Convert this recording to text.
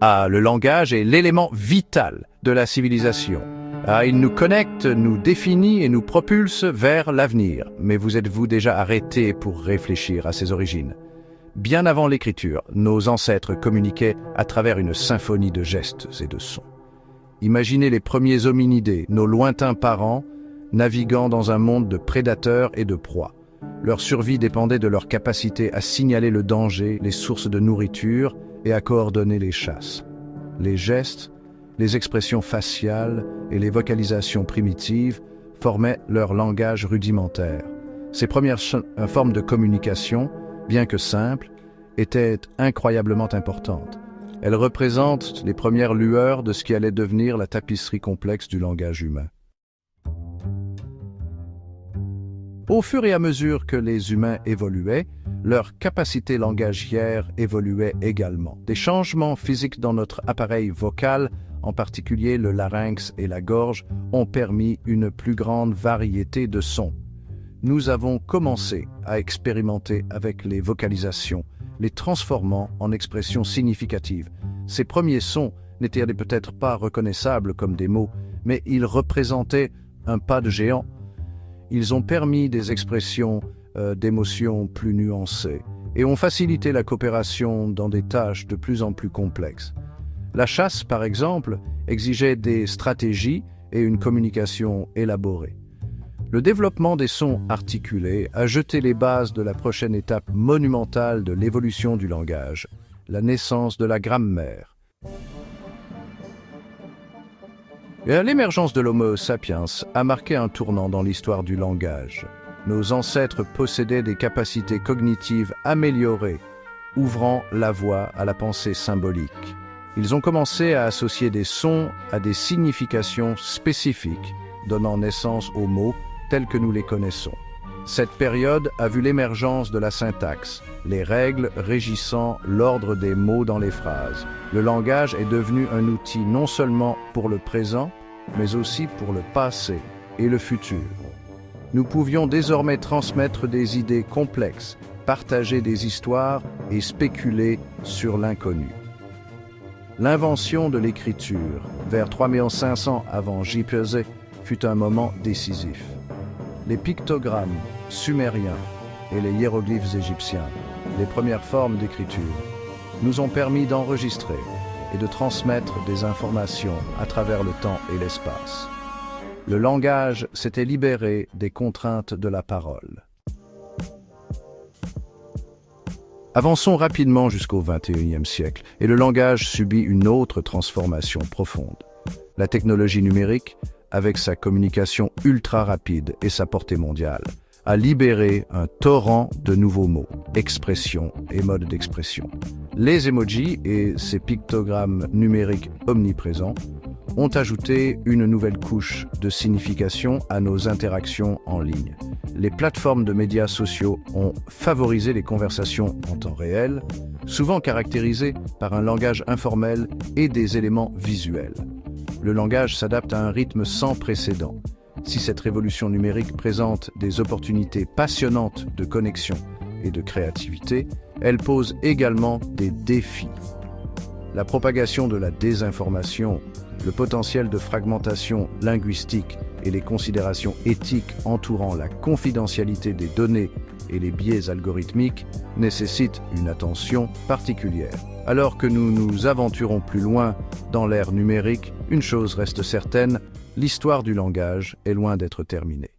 Ah, le langage est l'élément vital de la civilisation. Ah, il nous connecte, nous définit et nous propulse vers l'avenir. Mais vous êtes-vous déjà arrêté pour réfléchir à ses origines? Bien avant l'écriture, nos ancêtres communiquaient à travers une symphonie de gestes et de sons. Imaginez les premiers hominidés, nos lointains parents, naviguant dans un monde de prédateurs et de proies. Leur survie dépendait de leur capacité à signaler le danger, les sources de nourriture et à coordonner les chasses. Les gestes, les expressions faciales et les vocalisations primitives formaient leur langage rudimentaire. Ces premières formes de communication, bien que simples, étaient incroyablement importantes. Elles représentent les premières lueurs de ce qui allait devenir la tapisserie complexe du langage humain. Au fur et à mesure que les humains évoluaient, leur capacité langagière évoluait également. Des changements physiques dans notre appareil vocal, en particulier le larynx et la gorge, ont permis une plus grande variété de sons. Nous avons commencé à expérimenter avec les vocalisations, les transformant en expressions significatives. Ces premiers sons n'étaient peut-être pas reconnaissables comme des mots, mais ils représentaient un pas de géant. Ils ont permis des expressions d'émotions plus nuancées et ont facilité la coopération dans des tâches de plus en plus complexes. La chasse, par exemple, exigeait des stratégies et une communication élaborée. Le développement des sons articulés a jeté les bases de la prochaine étape monumentale de l'évolution du langage, la naissance de la grammaire. L'émergence de l'Homo sapiens a marqué un tournant dans l'histoire du langage. Nos ancêtres possédaient des capacités cognitives améliorées, ouvrant la voie à la pensée symbolique. Ils ont commencé à associer des sons à des significations spécifiques, donnant naissance aux mots tels que nous les connaissons. Cette période a vu l'émergence de la syntaxe, les règles régissant l'ordre des mots dans les phrases. Le langage est devenu un outil non seulement pour le présent, mais aussi pour le passé et le futur. Nous pouvions désormais transmettre des idées complexes, partager des histoires et spéculer sur l'inconnu. L'invention de l'écriture, vers 3500 avant J.P.Z., fut un moment décisif. Les pictogrammes sumériens et les hiéroglyphes égyptiens, les premières formes d'écriture, nous ont permis d'enregistrer et de transmettre des informations à travers le temps et l'espace. Le langage s'était libéré des contraintes de la parole. Avançons rapidement jusqu'au XXIe siècle et le langage subit une autre transformation profonde. La technologie numérique, avec sa communication ultra rapide et sa portée mondiale, a libéré un torrent de nouveaux mots, expressions et modes d'expression. Les emojis et ces pictogrammes numériques omniprésents ont ajouté une nouvelle couche de signification à nos interactions en ligne. Les plateformes de médias sociaux ont favorisé les conversations en temps réel, souvent caractérisées par un langage informel et des éléments visuels. Le langage s'adapte à un rythme sans précédent. Si cette révolution numérique présente des opportunités passionnantes de connexion et de créativité, elle pose également des défis. La propagation de la désinformation, le potentiel de fragmentation linguistique et les considérations éthiques entourant la confidentialité des données et les biais algorithmiques nécessitent une attention particulière. Alors que nous nous aventurons plus loin dans l'ère numérique, une chose reste certaine, l'histoire du langage est loin d'être terminée.